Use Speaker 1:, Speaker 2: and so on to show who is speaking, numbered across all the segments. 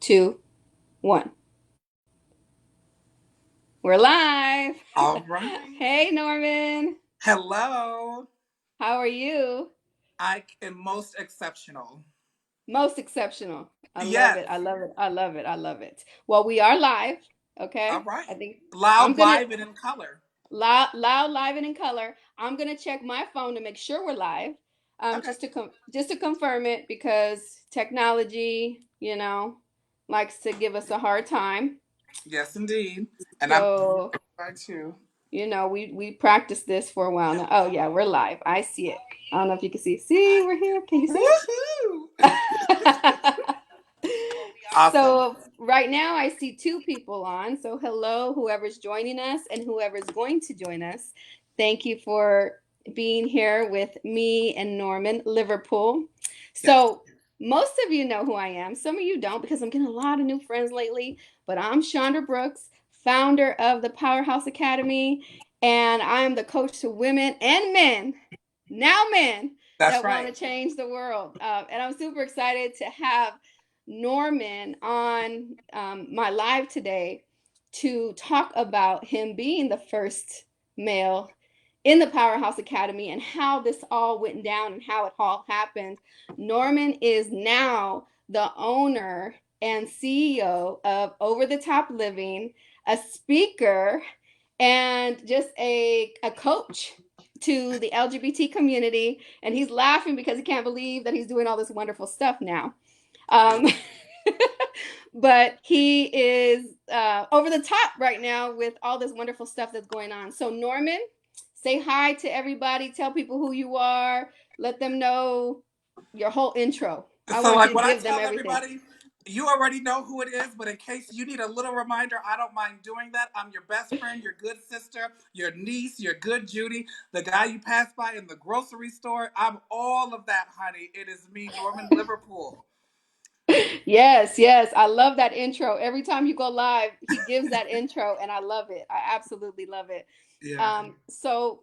Speaker 1: two, one. We're live.
Speaker 2: All right.
Speaker 1: Hey, Norman.
Speaker 2: Hello.
Speaker 1: How are you?
Speaker 2: I am most exceptional.
Speaker 1: Most exceptional. I love
Speaker 2: Yes.
Speaker 1: it. I love it. I love it. I love it. Well, we are live.
Speaker 2: All
Speaker 1: Okay.
Speaker 2: right.
Speaker 1: I think I'm
Speaker 2: Loud,
Speaker 1: gonna
Speaker 2: live, and in color.
Speaker 1: loud, live, and in color. I'm gonna check my phone to make sure we're live.
Speaker 2: Okay.
Speaker 1: Just to confirm it because technology, likes to give us a hard time.
Speaker 2: Yes, indeed. And I'm
Speaker 1: So
Speaker 2: trying to.
Speaker 1: we practiced this for a while now. Oh yeah, we're live. I see it. I don't know if you can see. See, we're here. Can you see?
Speaker 2: Woohoo! Awesome.
Speaker 1: So right now I see two people on. So hello, whoever's joining us and whoever's going to join us. Thank you for being here with me and Norman Liverpool.
Speaker 2: Yes.
Speaker 1: So most of you know who I am. Some of you don't because I'm getting a lot of new friends lately. But I'm Chandra Brooks, founder of the Powerhouse Academy, and I'm the coach to women and men, now men,
Speaker 2: That's
Speaker 1: that want
Speaker 2: right.
Speaker 1: to change the world. And I'm super excited to have Norman on my live today to talk about him being the first male in the Powerhouse Academy and how this all went down and how it all happened. Norman is now the owner and CEO of Over the Top Living, a speaker, and just a coach to the LGBT community. And he's laughing because he can't believe that he's doing all this wonderful stuff now. Um, but he is over the top right now with all this wonderful stuff that's going on. So, Norman, say hi to everybody. Tell people who you are. Let them know your whole intro. I
Speaker 2: So,
Speaker 1: want you
Speaker 2: like,
Speaker 1: to
Speaker 2: when I
Speaker 1: give them
Speaker 2: tell
Speaker 1: everything.
Speaker 2: everybody, you already know who it is, but in case you need a little reminder, I don't mind doing that. I'm your best friend, your good sister, your niece, your good Judy, the guy you pass by in the grocery store. I'm all of that, honey. It is me, Norman Liverpool.
Speaker 1: Yes, yes. I love that intro. Every time you go live, he gives that intro, and I love it. I absolutely love it.
Speaker 2: Yeah.
Speaker 1: So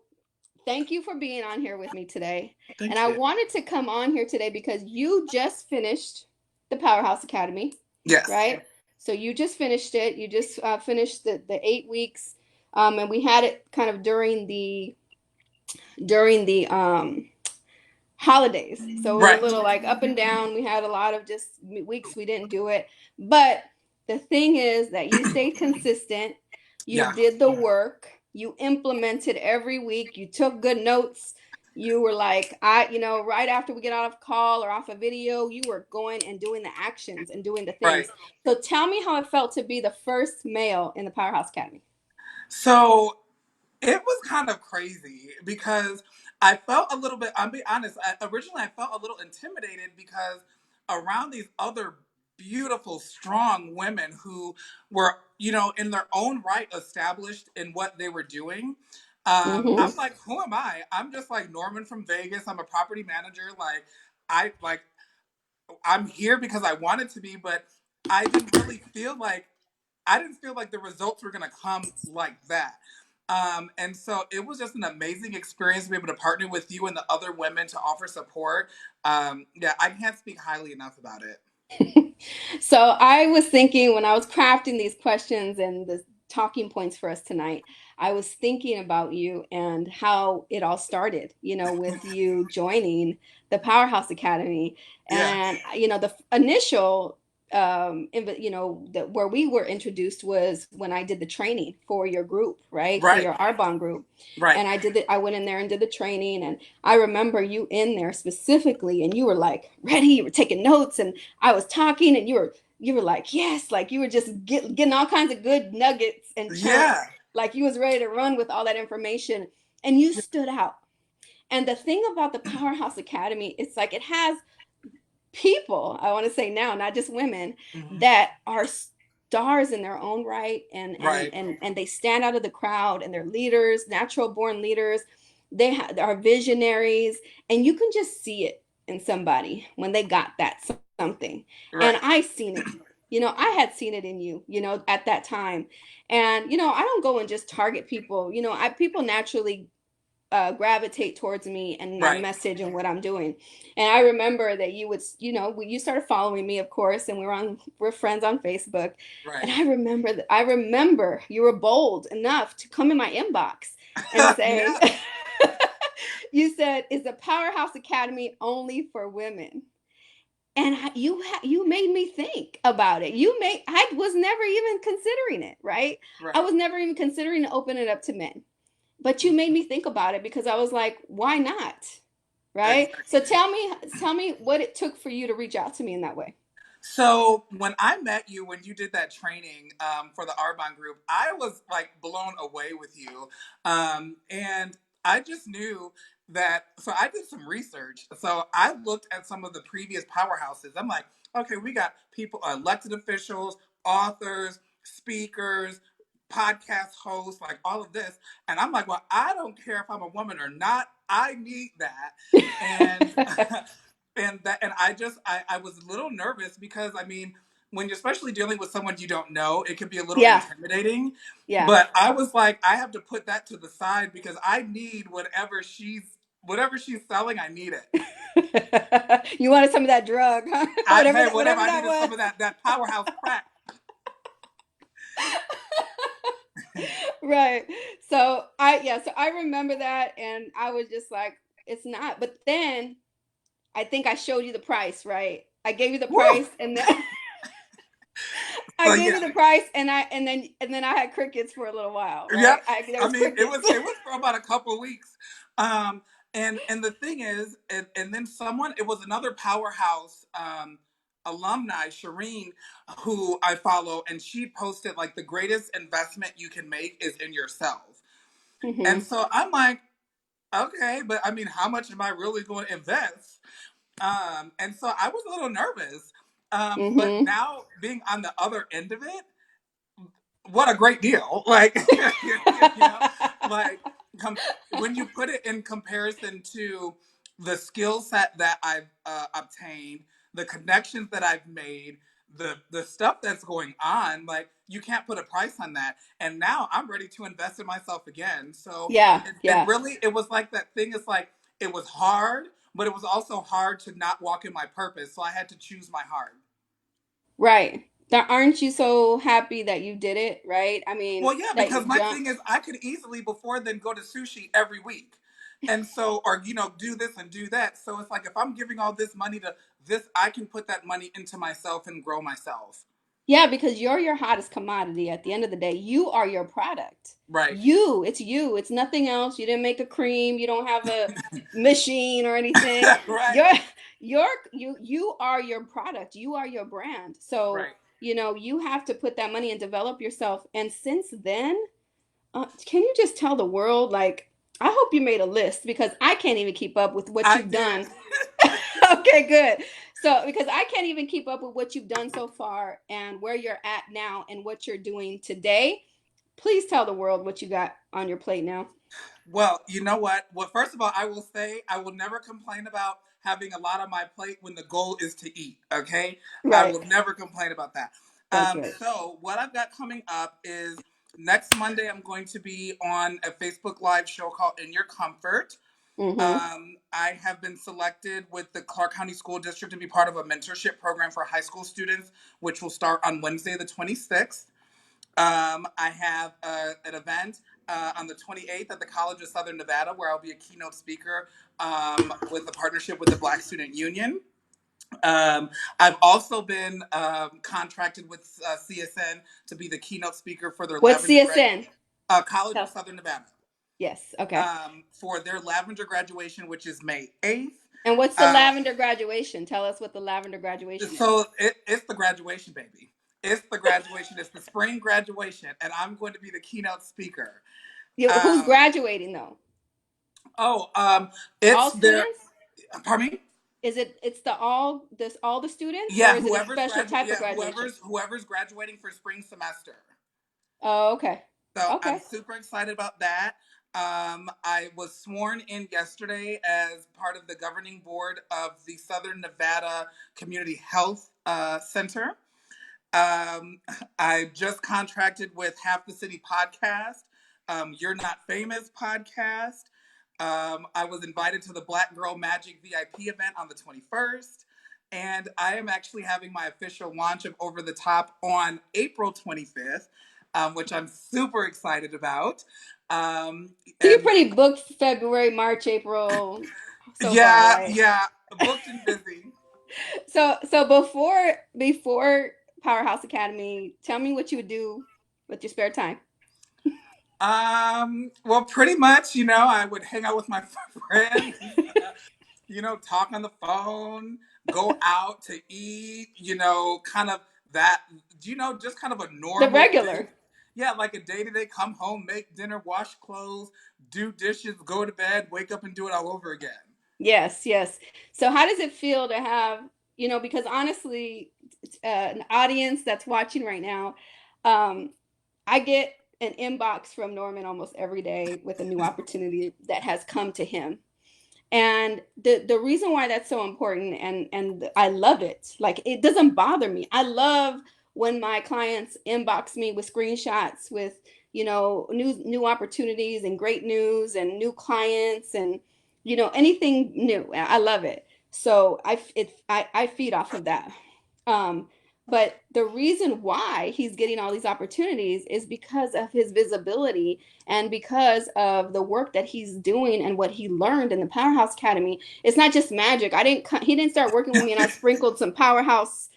Speaker 1: thank you for being on here with me today. And
Speaker 2: Thank
Speaker 1: I
Speaker 2: you.
Speaker 1: wanted to come on here today because you just finished the Powerhouse Academy,
Speaker 2: Yes.
Speaker 1: right? So you just finished it. You just finished the 8 weeks, and we had it kind of during the holidays. So it was a
Speaker 2: Right.
Speaker 1: little like up and down. We had a lot of just weeks we didn't do it. But the thing is that you stayed consistent. You
Speaker 2: Yeah.
Speaker 1: did the work. You implemented every week. You took good notes. You were like, right after we get off call or off a video, you were going and doing the actions and doing the
Speaker 2: Right.
Speaker 1: things. So tell me how it felt to be the first male in the Powerhouse Academy.
Speaker 2: So it was kind of crazy because I felt a little bit, I'll be honest, originally I felt a little intimidated because around these other beautiful, strong women who were, in their own right established in what they were doing.
Speaker 1: Mm-hmm.
Speaker 2: I'm like, who am I? I'm just like Norman from Vegas. I'm a property manager. I like I'm here because I wanted to be, but I didn't really feel like I didn't feel like the results were going to come like that. And so it was just an amazing experience to be able to partner with you and the other women to offer support. Yeah, I can't speak highly enough about it.
Speaker 1: So I was thinking when I was crafting these questions and the talking points for us tonight, I was thinking about you and how it all started, with you joining the Powerhouse Academy.
Speaker 2: Yeah,
Speaker 1: And, the initial, that where we were introduced was when I did the training for your group, right? For
Speaker 2: right,
Speaker 1: your Arbonne group.
Speaker 2: right.
Speaker 1: And I went in there and did the training. And I remember you in there specifically, and you were like ready, you were taking notes, and I was talking and you were like, yes, like you were just getting all kinds of good nuggets and chunks,
Speaker 2: Yeah,
Speaker 1: like you was ready to run with all that information, and you stood out. And the thing about the Powerhouse Academy, it's like it has people, I want to say now, not just women,
Speaker 2: mhm,
Speaker 1: that are stars in their own right,
Speaker 2: right,
Speaker 1: and they stand out of the crowd, and they're leaders, natural born leaders. Are visionaries, and you can just see it in somebody when they got that something. And
Speaker 2: right.
Speaker 1: I seen it. I had seen it in you, at that time. And I don't go and just target people. I people naturally gravitate towards me and my
Speaker 2: Right.
Speaker 1: message and what I'm doing. And I remember that you would, you started following me, of course, and we're friends on Facebook. And
Speaker 2: Right.
Speaker 1: I remember you were bold enough to come in my inbox and say,
Speaker 2: Yeah.
Speaker 1: you said, "Is the Powerhouse Academy only for women?" And you made me think about it. I was never even considering it, right? I
Speaker 2: Right.
Speaker 1: was never even considering to open it up to men. But you made me think about it because I was like, why not? Right? So
Speaker 2: Exactly.
Speaker 1: tell me what it took for you to reach out to me in that way.
Speaker 2: So when I met you, when you did that training for the Arbonne group, I was like blown away with you, and I just knew that. So I did some research. So I looked at some of the previous powerhouses. I'm like, okay, we got people, elected officials, authors, speakers, podcast hosts, like all of this, and I'm like, well, I don't care if I'm a woman or not. I need that, and and I was a little nervous because I mean when you're especially dealing with someone you don't know, it can be a little
Speaker 1: Yeah,
Speaker 2: intimidating.
Speaker 1: yeah.
Speaker 2: But I was like, I have to put that to the side because I need whatever she's selling, I need it.
Speaker 1: You wanted some of that drug, huh?
Speaker 2: I
Speaker 1: whatever
Speaker 2: Hey,
Speaker 1: that,
Speaker 2: whatever,
Speaker 1: whatever
Speaker 2: I
Speaker 1: that
Speaker 2: needed
Speaker 1: was.
Speaker 2: some of that powerhouse crack.
Speaker 1: Right. So I remember that and I was just like, it's not. But then I think I showed you the price, right? I gave you the
Speaker 2: Woo!
Speaker 1: price and then I
Speaker 2: So
Speaker 1: gave
Speaker 2: yeah,
Speaker 1: you the price and then I had crickets for a little while, right?
Speaker 2: yep.
Speaker 1: There
Speaker 2: I
Speaker 1: was
Speaker 2: mean,
Speaker 1: crickets.
Speaker 2: it was for about a couple of weeks. And the thing is, and then someone, it was another powerhouse alumni, Shireen, who I follow, and she posted like the greatest investment you can make is in yourself. And
Speaker 1: Hmm.
Speaker 2: so I'm like, okay, but I mean, how much am I really going to invest? And so I was a little nervous. But
Speaker 1: Hmm.
Speaker 2: now being on the other end of it, what a great deal. Like, you know, like com- when you put it in comparison to the skill set that I've obtained, the connections that I've made, the stuff that's going on, like you can't put a price on that. And now I'm ready to invest in myself again. So
Speaker 1: Yeah,
Speaker 2: it
Speaker 1: yeah.
Speaker 2: really, it was like that thing is like, it was hard, but it was also hard to not walk in my purpose. So I had to choose my heart.
Speaker 1: Right. Aren't you so happy that you did it, right? I mean,
Speaker 2: Well, yeah,
Speaker 1: that
Speaker 2: because
Speaker 1: you
Speaker 2: my thing
Speaker 1: jumped.
Speaker 2: is, I could easily before then go to sushi every week, and so or do this and do that. So it's like if I'm giving all this money to this, I can put that money into myself and grow myself.
Speaker 1: Yeah, because you're your hottest commodity at the end of the day. You are your product.
Speaker 2: Right.
Speaker 1: You, it's you. It's nothing else. You didn't make a cream. You don't have a machine or anything.
Speaker 2: Right.
Speaker 1: You are your product. You are your brand. So,
Speaker 2: Right.
Speaker 1: you have to put that money and develop yourself. And since then, can you just tell the world, like, I hope you made a list because I can't even keep up with what
Speaker 2: I
Speaker 1: you've
Speaker 2: did.
Speaker 1: done. Okay, good. So, because I can't even keep up with what you've done so far and where you're at now and what you're doing today, please tell the world what you got on your plate now.
Speaker 2: Well, you know what? Well, first of all, I will say I will never complain about having a lot on my plate when the goal is to eat. Okay, I
Speaker 1: Right.
Speaker 2: will never complain about that.
Speaker 1: That's right.
Speaker 2: So what I've got coming up is next Monday. I'm going to be on a Facebook Live show called "In Your Comfort."
Speaker 1: Mm-hmm.
Speaker 2: I have been selected with the Clark County School District to be part of a mentorship program for high school students, which will start on Wednesday, the 26th. I have an event on the 28th at the College of Southern Nevada where I'll be a keynote speaker with a partnership with the Black Student Union. I've also been contracted with CSN to be the keynote speaker for their
Speaker 1: What's
Speaker 2: Lavender
Speaker 1: CSN?
Speaker 2: College of
Speaker 1: Tell.
Speaker 2: Southern Nevada
Speaker 1: Yes. Okay.
Speaker 2: for their Lavender graduation, which is May 8th.
Speaker 1: And what's the
Speaker 2: Uh,
Speaker 1: lavender graduation? Tell us what the lavender graduation is.
Speaker 2: so it's the graduation, baby. It's the graduation. It's the spring graduation, and I'm going to be the keynote speaker.
Speaker 1: Who's
Speaker 2: Um,
Speaker 1: graduating though?
Speaker 2: oh, it's
Speaker 1: All
Speaker 2: their.
Speaker 1: students?
Speaker 2: Pardon me.
Speaker 1: Is it's all the students or
Speaker 2: Yeah,
Speaker 1: is it a special type of
Speaker 2: Yeah,
Speaker 1: graduation?
Speaker 2: whoever's graduating for spring semester.
Speaker 1: Oh, okay.
Speaker 2: So I'm
Speaker 1: Okay.
Speaker 2: super excited about that. I was sworn in yesterday as part of the governing board of the Southern Nevada Community Health Center. Um, I just contracted with Half the City podcast, You're Not Famous podcast. I was invited to the Black Girl Magic VIP event on the 21st. And I am actually having my official launch of Over the Top on April 25th, which I'm super excited about. Um,
Speaker 1: So you're
Speaker 2: and
Speaker 1: pretty booked February, March, April so far,
Speaker 2: yeah,
Speaker 1: right?
Speaker 2: yeah, booked and busy.
Speaker 1: So before Powerhouse Academy, tell me what you would do with your spare time.
Speaker 2: Well, pretty much, I would hang out with my friends, talk on the phone, go out to eat, kind of that, just kind of a
Speaker 1: The
Speaker 2: normal day.
Speaker 1: regular.
Speaker 2: Yeah, like a day to day, come home, make dinner, wash clothes, do dishes, go to bed, wake up and do it all over again.
Speaker 1: Yes, yes. So how does it feel to have, because honestly, an audience that's watching right now, um, I get an inbox from Norman almost every day with a new opportunity that has come to him. And the reason why that's so important, and I love it. Like, it doesn't bother me. I love when my clients inbox me with screenshots with, new opportunities and great news and new clients and, anything new. I love it. So I feed off of that. Um, but the reason why he's getting all these opportunities is because of his visibility and because of the work that he's doing and what he learned in the Powerhouse Academy. It's not just magic. He didn't start working with me and I sprinkled some Powerhouse,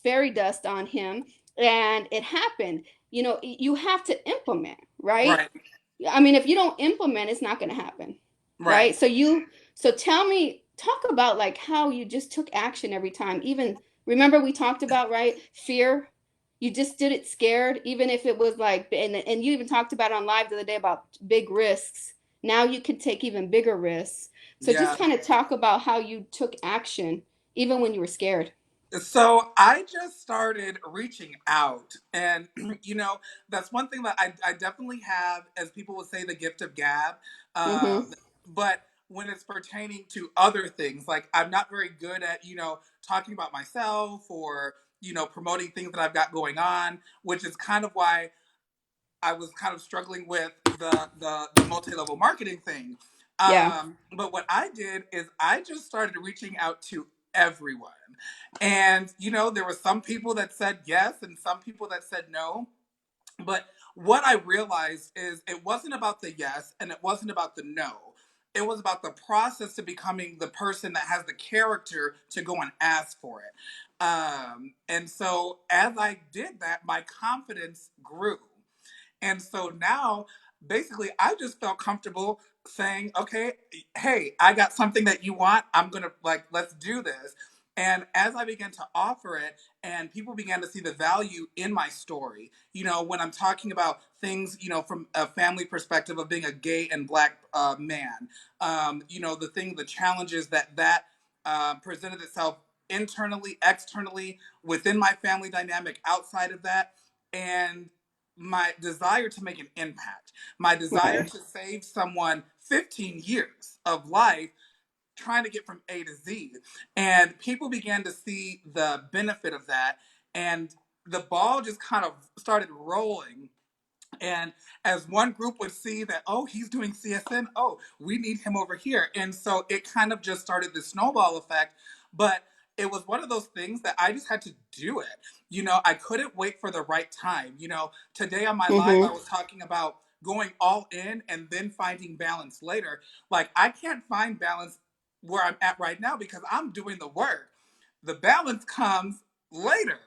Speaker 1: fairy dust on him and it happened. You have to implement, right?
Speaker 2: Right,
Speaker 1: I mean, if you don't implement, it's not going to happen,
Speaker 2: right.
Speaker 1: right? So tell me, talk about like how you just took action every time. Even remember we talked about, right? Fear. You just did it scared, even if it was like, and you even talked about on live the other day about big risks. Now you can take even bigger risks. So just
Speaker 2: Yeah.
Speaker 1: kind of talk about how you took action, even when you were scared.
Speaker 2: So I just started reaching out. And, that's one thing that I definitely have, as people would say, the gift of gab.
Speaker 1: Mm-hmm.
Speaker 2: But when it's pertaining to other things, like I'm not very good at, talking about myself or, promoting things that I've got going on, which is kind of why I was kind of struggling with the multi-level marketing thing.
Speaker 1: Yeah.
Speaker 2: But what I did is I just started reaching out to everyone. And there were some people that said yes and some people that said no. But what I realized is it wasn't about the yes and it wasn't about the no. It was about the process to becoming the person that has the character to go and ask for it. And so as I did that, my confidence grew. And so now, basically, I just felt comfortable saying, okay, hey, I got something that you want. I'm going to, like, let's do this. And as I began to offer it, and people began to see the value in my story, when I'm talking about things, from a family perspective of being a gay and black man, the challenges that presented itself internally, externally, within my family dynamic, outside of that. And my desire to make an impact, my desire
Speaker 1: Right.
Speaker 2: to save someone 15 years of life trying to get from A to Z. And people began to see the benefit of that. And the ball just kind of started rolling. And as one group would see that, oh, he's doing CSN, oh, we need him over here. And so it kind of just started this snowball effect. But it was one of those things that I just had to do it. I couldn't wait for the right time. Today on my live, I
Speaker 1: Mm-hmm.
Speaker 2: was talking about going all in and then finding balance later. Like, I can't find balance where I'm at right now because I'm doing the work. The balance comes later.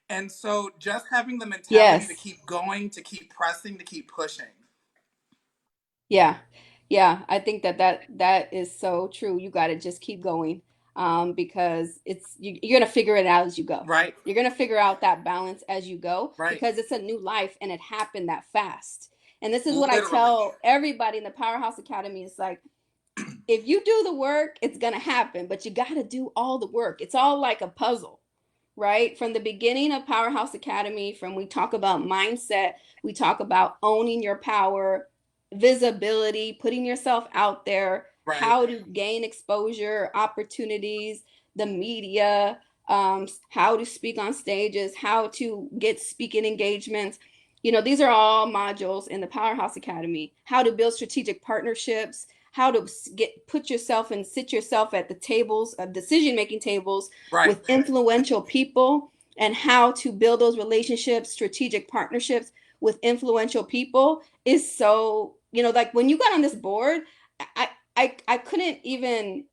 Speaker 2: And so just having the mentality to
Speaker 1: Yes.
Speaker 2: keep going, to keep pressing, to keep pushing.
Speaker 1: Yeah. Yeah, I think that is so true. You got to just keep going, because you're gonna figure it out as you go.
Speaker 2: Right?
Speaker 1: You're gonna figure out that balance as you go
Speaker 2: Right.
Speaker 1: because it's a new life and it happened that fast. And this is what I
Speaker 2: Literally.
Speaker 1: tell everybody in the Powerhouse Academy. It's like, if you do the work, it's gonna happen, but you got to do all the work. It's all like a puzzle, right? From the beginning of Powerhouse Academy, from we talk about mindset, we talk about owning your power, visibility, putting yourself out there,
Speaker 2: Right.
Speaker 1: how to gain exposure, opportunities, the media, how to speak on stages, how to get speaking engagements. These are all modules in the Powerhouse Academy. How to build strategic partnerships, how to put yourself and sit yourself at the tables of decision making tables
Speaker 2: Right.
Speaker 1: with influential people, and how to build those relationships, strategic partnerships with influential people is so, like when you got on this board, I couldn't even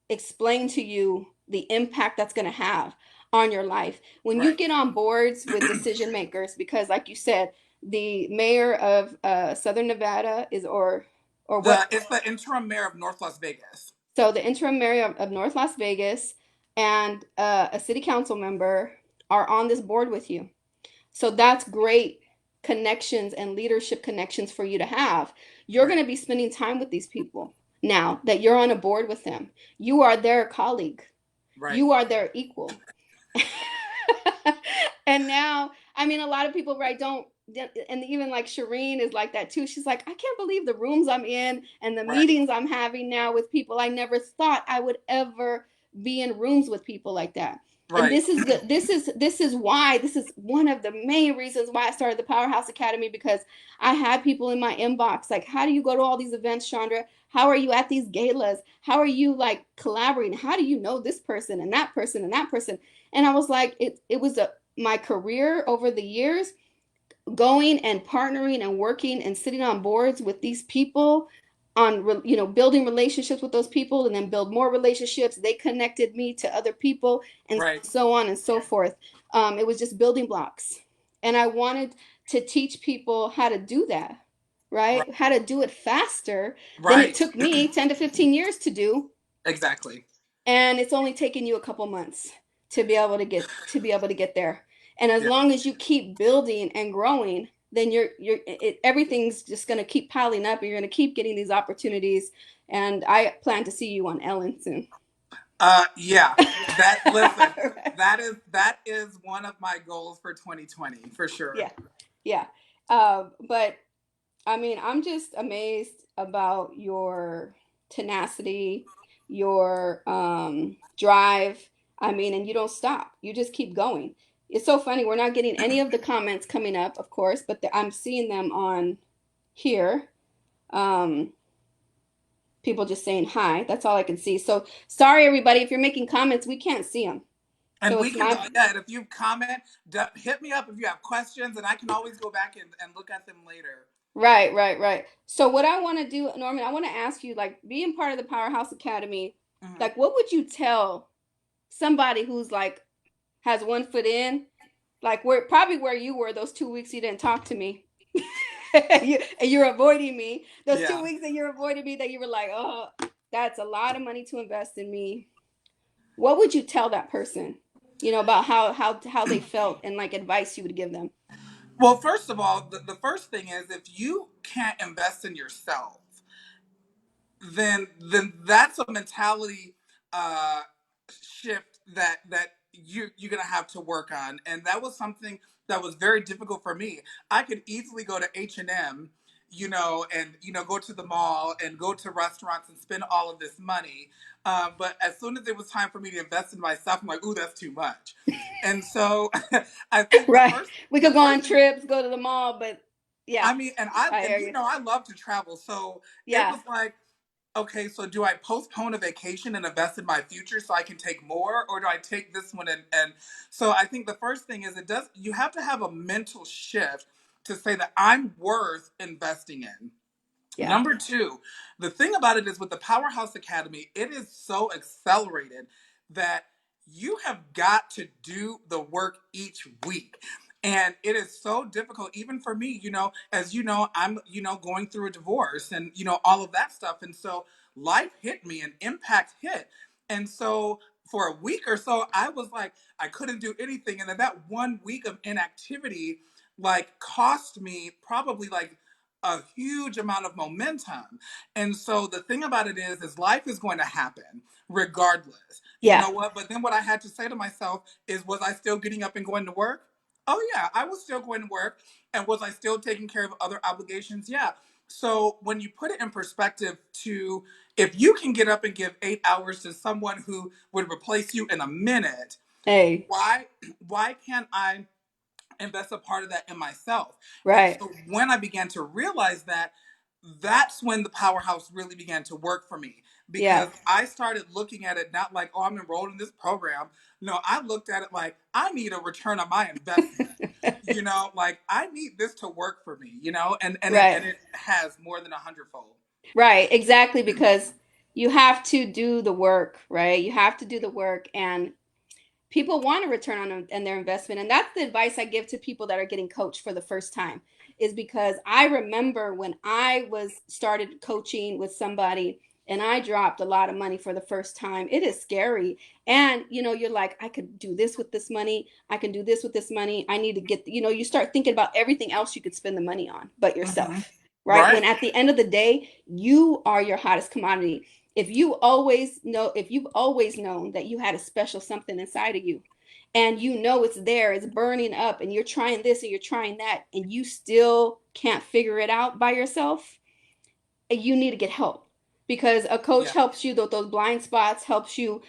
Speaker 1: explain to you the impact that's going to have on your life when you
Speaker 2: Right.
Speaker 1: get on boards with decision makers, because like you said, the mayor of Southern Nevada is, or what?
Speaker 2: It's the interim mayor of North Las Vegas.
Speaker 1: So the interim mayor of North Las Vegas and a city council member are on this board with you. So that's great connections and leadership connections for you to have. You're
Speaker 2: Right.
Speaker 1: going to be spending time with these people now that you're on a board with them. You are their colleague.
Speaker 2: Right.
Speaker 1: You are their equal. And now, I mean, a lot of people, right, don't, and even like Shireen is like that too. She's like, I can't believe the rooms I'm in and the
Speaker 2: Right.
Speaker 1: meetings I'm having now with people. I never thought I would ever be in rooms with people like that. And
Speaker 2: Right.
Speaker 1: this is one of the main reasons why I started the Powerhouse Academy, because I had people in my inbox like, how do you go to all these events, Chandra? How are you at these galas? How are you like collaborating? How do you know this person and that person and that person? And I was like, it was my career over the years, going and partnering and working and sitting on boards with these people, on building relationships with those people, and then build more relationships. They connected me to other people, and
Speaker 2: Right.
Speaker 1: so on and so forth. It was just building blocks, and I wanted to teach people how to do that,
Speaker 2: Right.
Speaker 1: right? How to do it faster than it
Speaker 2: Right.
Speaker 1: took me 10 to 15 years to do,
Speaker 2: Exactly.
Speaker 1: and it's only taken you a couple months to be able to get there. And as
Speaker 2: Yeah.
Speaker 1: long as you keep building and growing, then everything's just going to keep piling up, and you're going to keep getting these opportunities. And I plan to see you on Ellen soon.
Speaker 2: Yeah. Listen, that is one of my goals for 2020 for sure.
Speaker 1: Yeah, yeah. But I mean, I'm just amazed about your tenacity, your drive. I mean, and you don't stop. You just keep going. It's so funny. We're not getting any of the comments coming up, of course, but I'm seeing them on here. Um, People just saying hi. That's all I can see. So sorry, everybody, if you're making comments, we can't see them.
Speaker 2: And
Speaker 1: So
Speaker 2: we
Speaker 1: it's
Speaker 2: can,
Speaker 1: my
Speaker 2: yeah, and if you comment, hit me up if you have questions, and I can always go back and look at them later.
Speaker 1: right, right, right. So what I want to do, Norman, I want to ask you, like, being part of the Powerhouse Academy,
Speaker 2: Mhm.
Speaker 1: like, what would you tell somebody who's like has one foot in, like where you were those 2 weeks you didn't talk to me, and you're avoiding me. Those two
Speaker 2: Yeah.
Speaker 1: weeks that you're avoiding me, that you were like, oh, that's a lot of money to invest in me. What would you tell that person? About how they felt, and like advice you would give them.
Speaker 2: Well, first of all, the first thing is if you can't invest in yourself, then that's a mentality uh, shift that you're gonna have to work on, and that was something that was very difficult for me. I could easily go to H&M, and go to the mall and go to restaurants and spend all of this money, but as soon as it was time for me to invest in myself, I'm like, ooh, that's too much. And so I think the
Speaker 1: Right.
Speaker 2: first
Speaker 1: We
Speaker 2: the
Speaker 1: could go on
Speaker 2: first thing,
Speaker 1: trips, go to the mall, but yeah,
Speaker 2: I mean, and I
Speaker 1: I
Speaker 2: and
Speaker 1: hear you.
Speaker 2: I love to travel, so it
Speaker 1: Yeah.
Speaker 2: was like, okay, so do I postpone a vacation and invest in my future so I can take more, or do I take this one and so I think the first thing is you have to have a mental shift to say that I'm worth investing in.
Speaker 1: Yeah.
Speaker 2: Number two, the thing about it is with the Powerhouse Academy, it is so accelerated that you have got to do the work each week. And it is so difficult, even for me, as I'm, going through a divorce and, all of that stuff. And so life hit me and impact hit. And so for a week or so, I was like, I couldn't do anything. And then that 1 week of inactivity, like, cost me probably like a huge amount of momentum. And so the thing about it is life is going to happen regardless. You
Speaker 1: Yeah.
Speaker 2: know what? But then what I had to say to myself is, was I still getting up and going to work? Oh yeah, I was still going to work. And was I still taking care of other obligations? Yeah. So when you put it in perspective to, if you can get up and give 8 hours to someone who would replace you in a minute,
Speaker 1: Hey.
Speaker 2: why why can't I invest a part of that in myself. And
Speaker 1: Right.
Speaker 2: so when I began to realize that, that's when the powerhouse really began to work for me,
Speaker 1: Yeah.
Speaker 2: because I started looking at it not like, oh, I'm enrolled in this program. No, I looked at it like, I need a return on my investment. Like, I need this to work for me,
Speaker 1: Right.
Speaker 2: and it has more than a hundredfold.
Speaker 1: Right. Exactly. Because you have to do the work, right? You have to do the work, and people want a return on their investment. And that's the advice I give to people that are getting coached for the first time, is because I remember when I was started coaching with somebody and I dropped a lot of money for the first time. It is scary. And you're like, I could do this with this money, I can do this with this money, I need to get, you start thinking about everything else you could spend the money on but
Speaker 2: Hmm.
Speaker 1: yourself, right? When
Speaker 2: Right.
Speaker 1: at the end of the day, you are your hottest commodity. If you've always known that you had a special something inside of you, and it's there, it's burning up, and you're trying this and you're trying that, and you still can't figure it out by yourself, you need to get help, because a coach
Speaker 2: Yeah.
Speaker 1: helps you those blind spots, helps you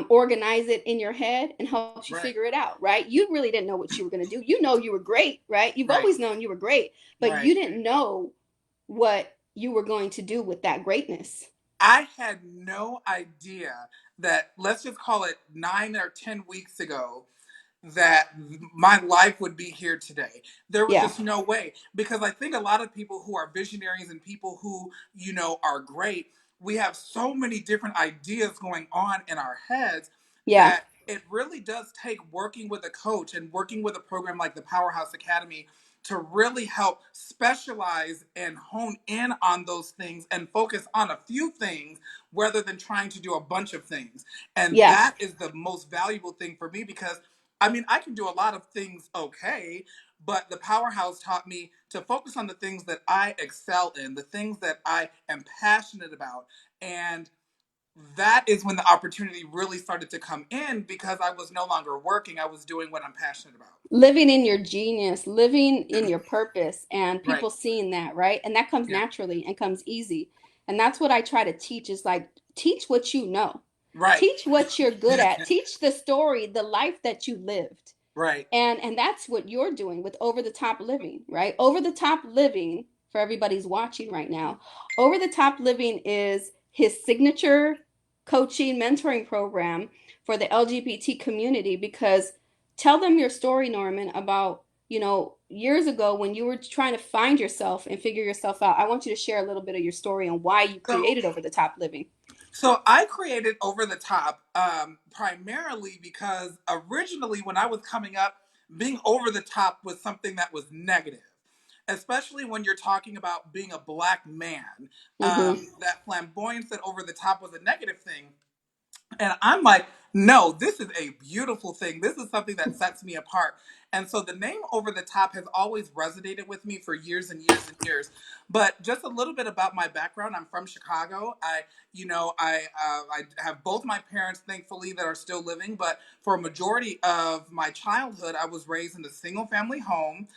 Speaker 1: organize it in your head, and helps you
Speaker 2: Right.
Speaker 1: figure it out, right? You really didn't know what you were going to do. You were great, right? You've
Speaker 2: Right.
Speaker 1: always known you were great, but
Speaker 2: Right.
Speaker 1: you didn't know what you were going to do with that greatness.
Speaker 2: I had no idea that, let's just call it 9 or 10 weeks ago, that my life would be here today. There was
Speaker 1: Yeah.
Speaker 2: just no way, because I think a lot of people who are visionaries and people who, are great, we have so many different ideas going on in our heads
Speaker 1: Yeah.
Speaker 2: that it really does take working with a coach and working with a program like the Powerhouse Academy to really help specialize and hone in on those things and focus on a few things rather than trying to do a bunch of things. And
Speaker 1: Yeah.
Speaker 2: that is the most valuable thing for me, because I mean, I can do a lot of things okay, but the Powerhouse taught me to focus on the things that I excel in, the things that I am passionate about. And that is when the opportunity really started to come in, because I was no longer working. I was doing what I'm passionate about.
Speaker 1: Living in your genius, living in your purpose, and
Speaker 2: Right.
Speaker 1: people seeing that, right? And that comes
Speaker 2: Yeah.
Speaker 1: naturally and comes easy. And that's what I try to teach, is like, teach what you know.
Speaker 2: Right.
Speaker 1: Teach what you're good at. Teach the story, the life that you lived.
Speaker 2: Right.
Speaker 1: And that's what you're doing with Over the Top Living, right? Over the Top Living, for everybody's watching right now, Over the Top Living is his signature coaching mentoring program for the LGBT community. Because tell them your story, Norman, about years ago when you were trying to find yourself and figure yourself out. I want you to share a little bit of your story and why you
Speaker 2: So,
Speaker 1: created Over the Top Living.
Speaker 2: so I created Over the Top primarily because originally, when I was coming up, being over the top was something that was negative, especially when you're talking about being a black man.
Speaker 1: Mm-hmm.
Speaker 2: That flamboyance and over the top was a negative thing. And I'm like, no, this is a beautiful thing. This is something that sets me apart. And so the name Over the Top has always resonated with me for years and years and years. But just a little bit about my background. I'm from Chicago. I have both my parents, thankfully, that are still living. But for a majority of my childhood, I was raised in a single family home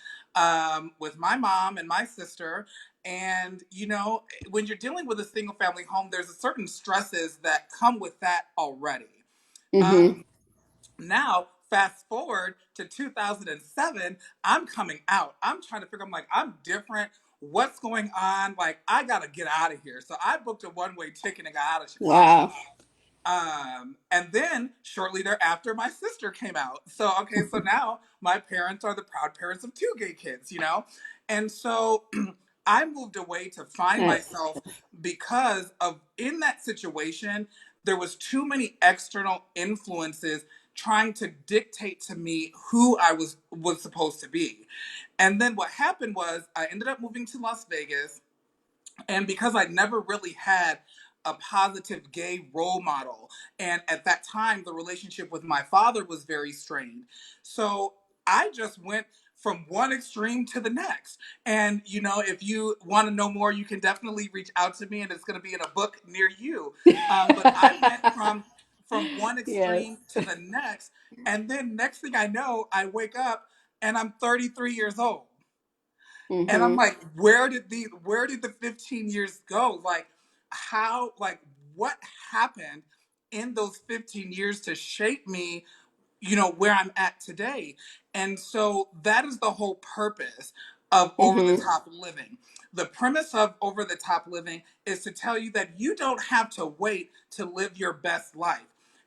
Speaker 2: with my mom and my sister. And, when you're dealing with a single family home, there's a certain stresses that come with that already.
Speaker 1: Mm-hmm.
Speaker 2: Um, Now, fast forward to 2007, I'm coming out. I'm trying to figure, I'm like, I'm different. What's going on? Like, I got to get out of here. So I booked a one-way ticket and got out of Chicago.
Speaker 1: Wow.
Speaker 2: And then shortly thereafter, my sister came out. So, okay, so now my parents are the proud parents of two gay kids, And so I moved away to find
Speaker 1: Nice.
Speaker 2: myself, because of, in that situation, there was too many external influences trying to dictate to me who I was supposed to be. And then what happened was I ended up moving to Las Vegas, and because I never really had a positive gay role model, and at that time, the relationship with my father was very strained. So I just went from one extreme to the next. And, if you want to know more, you can definitely reach out to me, and it's going to be in a book near you. But I went from one
Speaker 1: Yes.
Speaker 2: extreme to the next. And then next thing I know, I wake up and I'm 33 years old. And I'm
Speaker 1: Mm-hmm.
Speaker 2: like, where did the 15 years go? Like, how, like, what happened in those 15 years to shape me where I'm at today. And so that is the whole purpose of over the
Speaker 1: Mm-hmm.
Speaker 2: top living. The premise of over the top living is to tell you that you don't have to wait to live your best life.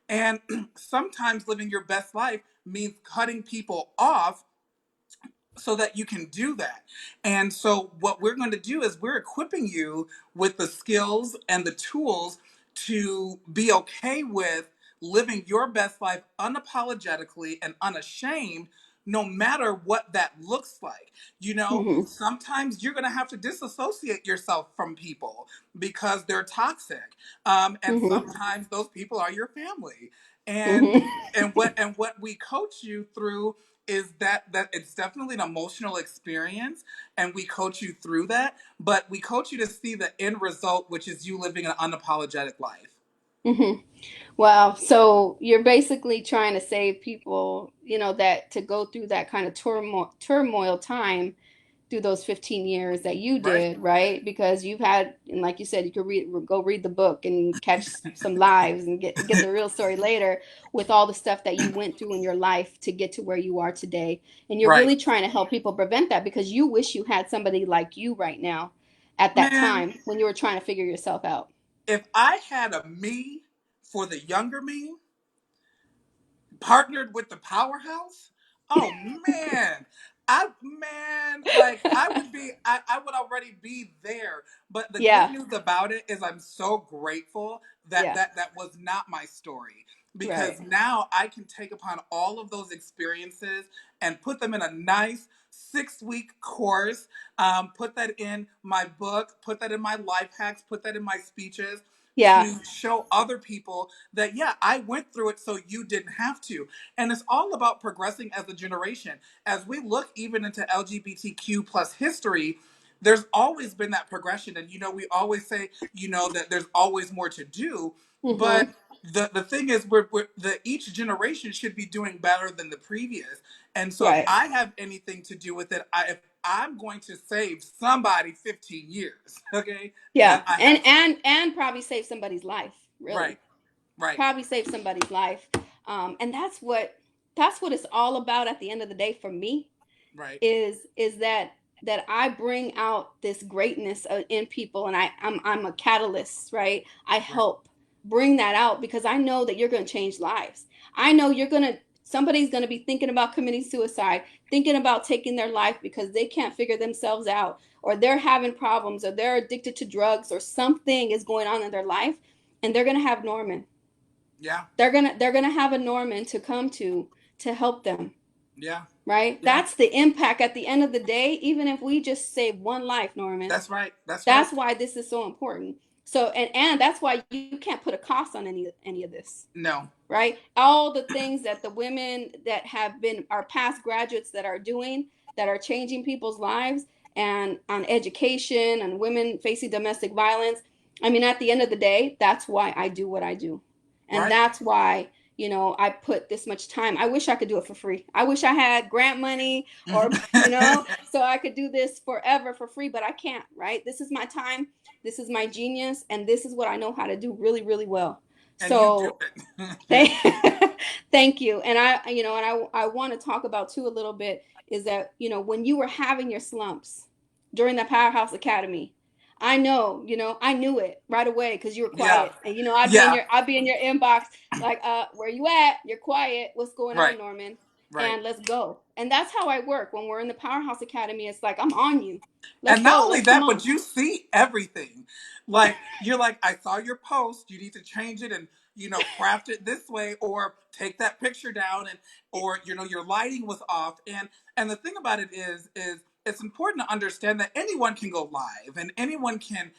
Speaker 2: And sometimes living your best life means cutting people off so that you can do that. And so, what we're going to do is we're equipping you with the skills and the tools to be okay with living your best life unapologetically and unashamed, no matter what that looks like.
Speaker 1: Mm-hmm.
Speaker 2: Sometimes you're going to have to disassociate yourself from people because they're toxic. And
Speaker 1: Mm-hmm.
Speaker 2: sometimes those people are your family. And
Speaker 1: Mm-hmm.
Speaker 2: and what we coach you through is that it's definitely an emotional experience, and we coach you through that, but we coach you to see the end result, which is you living an unapologetic life.
Speaker 1: Mm-hmm. Wow. So you're basically trying to save people, that to go through that kind of turmoil time through those 15 years that you
Speaker 2: Right.
Speaker 1: did, right? Because you've had, and like you said, you could go read the book and catch some lives and get the real story later with all the stuff that you went through in your life to get to where you are today. And you're
Speaker 2: Right.
Speaker 1: really trying to help people prevent that because you wish you had somebody like you right now at that
Speaker 2: Man,
Speaker 1: time when you were trying to figure yourself out.
Speaker 2: if I had a me for the younger me, partnered with the Powerhouse, oh man, I would already be there. But the good
Speaker 1: Yeah.
Speaker 2: news about it is I'm so grateful that
Speaker 1: Yeah.
Speaker 2: that was not my story, because
Speaker 1: Right.
Speaker 2: now I can take upon all of those experiences and put them in a nice 6-week course, put that in my book, put that in my life hacks, put that in my speeches,
Speaker 1: Yeah.
Speaker 2: to show other people that, yeah, I went through it so you didn't have to. And it's all about progressing as a generation. As we look even into LGBTQ plus history, there's always been that progression. And, we always say, that there's always more to do. But
Speaker 1: Mm-hmm.
Speaker 2: the thing is, each generation should be doing better than the previous. And so if
Speaker 1: Right.
Speaker 2: I have anything to do with it, if I'm going to save somebody 15 years, okay,
Speaker 1: Yeah.
Speaker 2: then I
Speaker 1: And
Speaker 2: have to.
Speaker 1: and probably save somebody's life,
Speaker 2: Right,
Speaker 1: really.
Speaker 2: right,
Speaker 1: Probably save somebody's life. And that's what it's all about at the end of the day for me
Speaker 2: right,
Speaker 1: is that I bring out this greatness in people, and I'm a catalyst, right? I
Speaker 2: right.
Speaker 1: help bring that out because I know that you're going to change lives. I know somebody's going to be thinking about committing suicide, thinking about taking their life because they can't figure themselves out, or they're having problems, or they're addicted to drugs, or something is going on in their life, and they're going to have Norman.
Speaker 2: Yeah,
Speaker 1: They're going to have a Norman to come to help them,
Speaker 2: yeah,
Speaker 1: right?
Speaker 2: yeah.
Speaker 1: That's the impact at the end of the day, even if we just save one life, Norman.
Speaker 2: That's right. That's right.
Speaker 1: That's why this is so important. So and that's why you can't put a cost on any of this,
Speaker 2: No.
Speaker 1: right? All the things that the women that have been our past graduates that are doing, that are changing people's lives, and on education and women facing domestic violence. I mean, at the end of the day, that's why I do what I do. And
Speaker 2: Right.
Speaker 1: that's why, I put this much time. I wish I could do it for free. I wish I had grant money or, so I could do this forever for free, but I can't, right? This is my time. This is my genius. And this is what I know how to do really, really well.
Speaker 2: And you do
Speaker 1: So
Speaker 2: it.
Speaker 1: Thank, thank you. And I want to talk about too a little bit is that, when you were having your slumps during the Powerhouse Academy, I knew it right away because you were
Speaker 2: Yeah.
Speaker 1: quiet. And I'd be in
Speaker 2: Yeah.
Speaker 1: your inbox like, where you at? You're quiet. What's going
Speaker 2: Right.
Speaker 1: on, Norman?
Speaker 2: Right.
Speaker 1: And let's go. And that's how I work when we're in the Powerhouse Academy. It's like I'm on you. Let's
Speaker 2: And not
Speaker 1: go.
Speaker 2: only
Speaker 1: Let's come
Speaker 2: that,
Speaker 1: on.
Speaker 2: but you see everything. Like, you're like, I saw your post. You need to change it and, craft it this way, or take that picture down, and or your lighting was off. And the thing about it is it's important to understand that anyone can go live and anyone can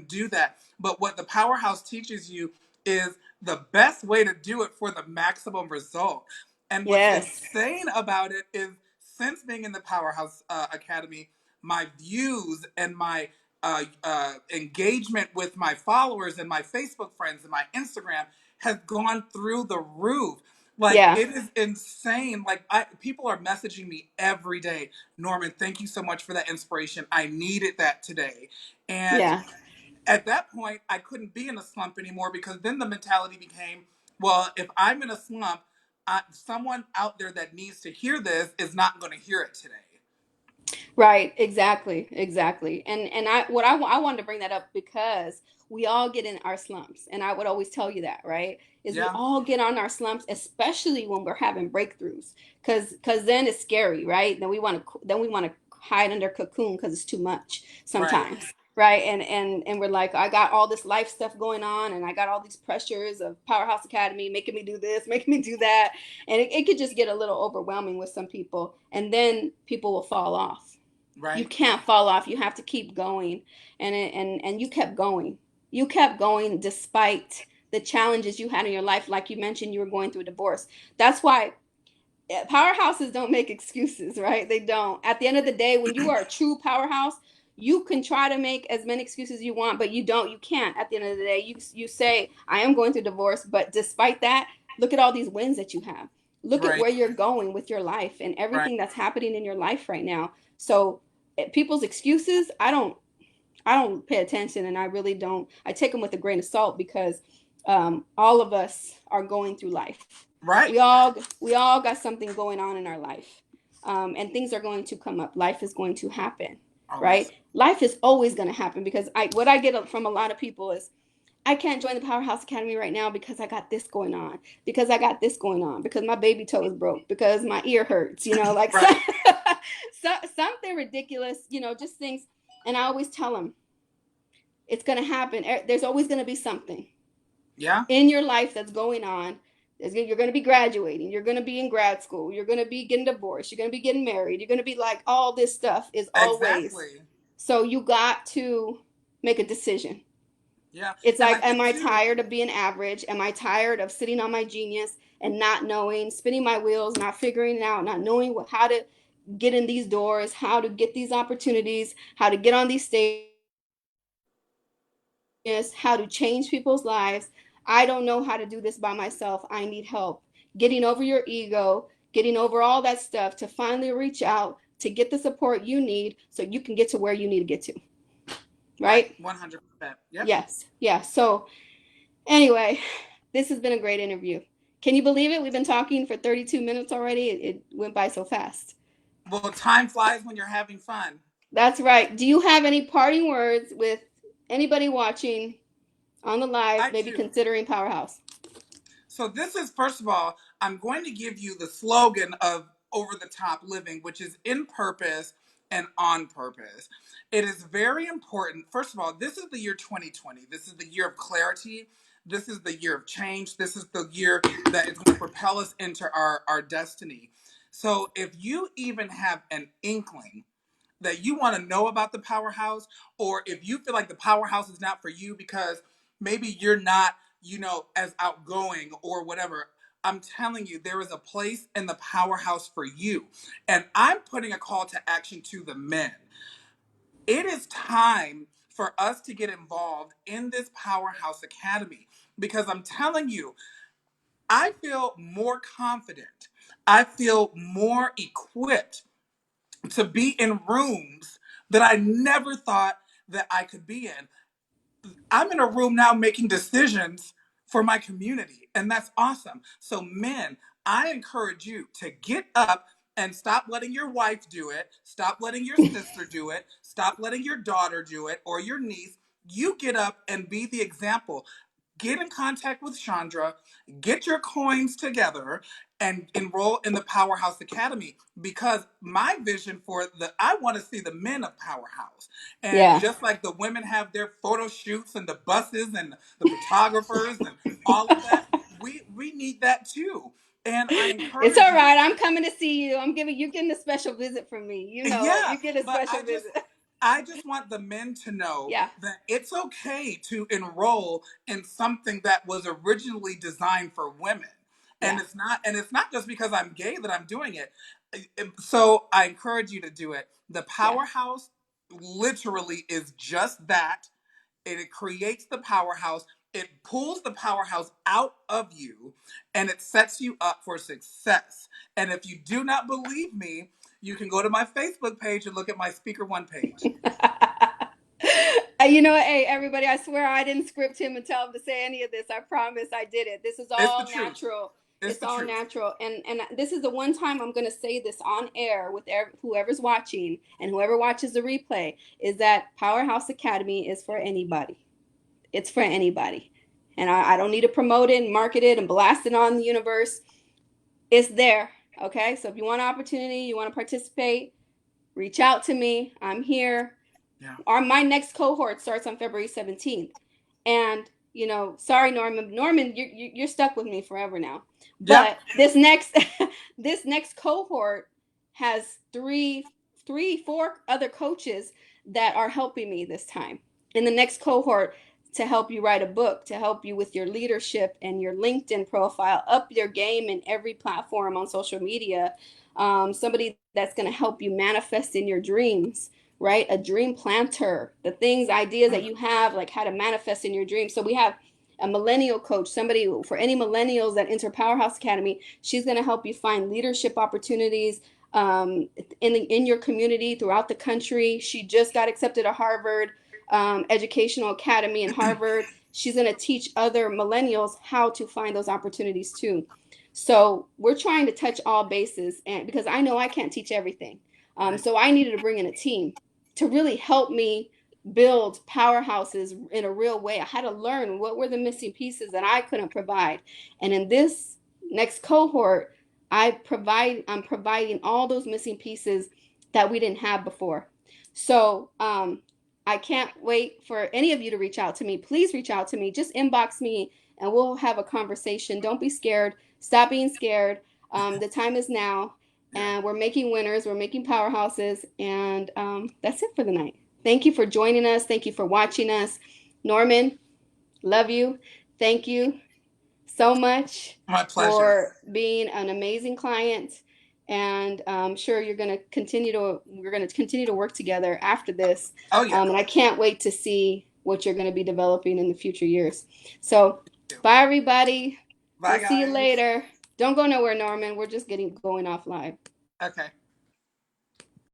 Speaker 2: do that. But what the Powerhouse teaches you is the best way to do it for the maximum result. And what's
Speaker 1: Yes.
Speaker 2: insane about it is, since being in the Powerhouse Academy, my views and my engagement with my followers and my Facebook friends and my Instagram has gone through the roof. Like,
Speaker 1: Yeah.
Speaker 2: it is insane. Like, people are messaging me every day. Norman, thank you so much for that inspiration. I needed that today. And
Speaker 1: Yeah.
Speaker 2: at that point, I couldn't be in a slump anymore, because then the mentality became, well, if I'm in a slump, someone out there that needs to hear this is not going to hear it today.
Speaker 1: Right, exactly, exactly. And I wanted to bring that up because we all get in our slumps, and I would always tell you that, right? Is we
Speaker 2: Yeah.
Speaker 1: all get on our slumps, especially when we're having breakthroughs, because then it's scary, right? Then we want to hide under cocoon because it's too much
Speaker 2: Right.
Speaker 1: sometimes, right? And we're like, I got all this life stuff going on, and I got all these pressures of Powerhouse Academy making me do this, making me do that, and it could just get a little overwhelming with some people, and then people will fall off. You
Speaker 2: Right.
Speaker 1: can't fall off. You have to keep going. And you kept going. You kept going despite the challenges you had in your life. Like you mentioned, you were going through a divorce. That's why powerhouses don't make excuses, right? They don't. At the end of the day, when you are a true powerhouse, you can try to make as many excuses as you want, but you don't. You can't. At the end of the day, you say, I am going through divorce, but despite that, look at all these wins that you have. Look at
Speaker 2: Right.
Speaker 1: where you're going with your life and
Speaker 2: Right.
Speaker 1: everything that's happening in your life right now. So people's excuses, I don't pay attention, and I really don't. I take them with a grain of salt because all of us are going through life.
Speaker 2: Right.
Speaker 1: We all got something going on in our life, and things are going to come up. Life is going to happen,
Speaker 2: Oh,
Speaker 1: right?
Speaker 2: yes.
Speaker 1: Life is always going to happen because what I get from a lot of people is I can't join the Powerhouse Academy right now because I got this going on, because I got this going on, because my baby toe is broke, because my ear hurts, like so,
Speaker 2: Right.
Speaker 1: something ridiculous, just things. And I always tell them it's going to happen. There's always going to be something
Speaker 2: Yeah.
Speaker 1: in your life that's going on. You're going to be graduating. You're going to be in grad school. You're going to be getting divorced. You're going to be getting married. You're going to be like, all this stuff is always.
Speaker 2: Exactly.
Speaker 1: So you got to make a decision.
Speaker 2: Yeah.
Speaker 1: It's
Speaker 2: And I
Speaker 1: like, am
Speaker 2: think
Speaker 1: I
Speaker 2: too,
Speaker 1: tired of being average? Am I tired of sitting on my genius and not knowing, spinning my wheels, not figuring it out, not knowing how to get in these doors, how to get these opportunities, how to get on these stages, how to change people's lives? I don't know how to do this by myself. I need help. Getting over your ego, getting over all that stuff to finally reach out to get the support you need so you can get to where you need to get to.
Speaker 2: right,
Speaker 1: Right?
Speaker 2: 100%. Yep.
Speaker 1: Yes. Yeah. So, anyway, this has been a great interview. Can you believe it? We've been talking for 32 minutes already. It went by so fast.
Speaker 2: Well, time flies when you're having fun.
Speaker 1: That's right. Do you have any parting words with anybody watching on the live,
Speaker 2: I
Speaker 1: maybe
Speaker 2: do.
Speaker 1: considering Powerhouse?
Speaker 2: So this is, first of all, I'm going to give you the slogan of Over the Top Living, which is in purpose and on purpose. It is very important. First of all, this is the year 2020. This is the year of clarity. This is the year of change. This is the year that is going to propel us into our destiny. So if you even have an inkling that you want to know about the powerhouse, or if you feel like the powerhouse is not for you because maybe you're not, as outgoing or whatever, I'm telling you, there is a place in the powerhouse for you. And I'm putting a call to action to the men. It is time for us to get involved in this Powerhouse Academy because I'm telling you, I feel more confident. I feel more equipped to be in rooms that I never thought that I could be in. I'm in a room now making decisions for my community, and that's awesome. So, men, I encourage you to get up and stop letting your wife do it, stop letting your sister do it, stop letting your daughter do it, or your niece. You get up and be the example. Get in contact with Chandra, get your coins together, and enroll in the Powerhouse Academy because my vision for I want to see the men of Powerhouse. And
Speaker 1: Yeah.
Speaker 2: just like the women have their photo shoots and the buses and the photographers and all of that, we need that too. And I
Speaker 1: It's
Speaker 2: encourage
Speaker 1: all
Speaker 2: you to
Speaker 1: right. I'm coming to see you. You're getting a special visit from me. You know it.
Speaker 2: yeah,
Speaker 1: You get a
Speaker 2: but
Speaker 1: special visit.
Speaker 2: I just want the men to know
Speaker 1: Yeah.
Speaker 2: that it's okay to enroll in something that was originally designed for women.
Speaker 1: Yeah.
Speaker 2: And it's not just because I'm gay that I'm doing it. So I encourage you to do it. The
Speaker 1: Yeah.
Speaker 2: powerhouse literally is just that. It creates the powerhouse. It pulls the powerhouse out of you and it sets you up for success. And if you do not believe me, you can go to my Facebook page and look at my Speaker One page.
Speaker 1: Hey, everybody, I swear I didn't script him and tell him to say any of this. I promise I did it. This is
Speaker 2: It's the
Speaker 1: all
Speaker 2: truth.
Speaker 1: natural.
Speaker 2: It's
Speaker 1: It's
Speaker 2: the
Speaker 1: all
Speaker 2: truth.
Speaker 1: natural. And this is the one time I'm going to say this on air with whoever's watching and whoever watches the replay is that Powerhouse Academy is for anybody. It's for anybody. And I don't need to promote it and market it and blast it on the universe. It's there. Okay. So if you want an opportunity, you want to participate, reach out to me. I'm here.
Speaker 2: Yeah.
Speaker 1: My next cohort starts on February 17th. And sorry, Norman, you're stuck with me forever now.
Speaker 2: Yeah.
Speaker 1: But this next this next cohort has four other coaches that are helping me this time in the next cohort, to help you write a book, to help you with your leadership and your LinkedIn profile, up your game in every platform on social media. Somebody that's going to help you manifest in your dreams, right? A dream planter, the things, ideas that you have, like how to manifest in your dreams. So we have a millennial coach, somebody for any millennials that enter Powerhouse Academy. She's going to help you find leadership opportunities in your community throughout the country. She just got accepted to Harvard Educational Academy in Harvard. She's going to teach other millennials how to find those opportunities too. So we're trying to touch all bases, and because I know I can't teach everything,
Speaker 2: Right.
Speaker 1: so I needed to bring in a team to really help me build powerhouses in a real way. I had to learn what were the missing pieces that I couldn't provide, and in this next cohort, I'm providing all those missing pieces that we didn't have before. So I can't wait for any of you to reach out to me. Please reach out to me. Just inbox me and we'll have a conversation. Don't be scared. Stop being scared. The time is now,
Speaker 2: Yeah.
Speaker 1: and we're making winners. We're making powerhouses, and that's it for the night. Thank you for joining us. Thank you for watching us. Norman, love you. Thank you so much
Speaker 2: My pleasure.
Speaker 1: for being an amazing client. And I'm sure we're going to continue to work together after this.
Speaker 2: Oh yeah.
Speaker 1: And I can't wait to see what you're going to be developing in the future years. So bye everybody.
Speaker 2: Bye
Speaker 1: We'll see you
Speaker 2: guys.
Speaker 1: later. Don't go nowhere, Norman. We're just getting going off live.
Speaker 2: Okay.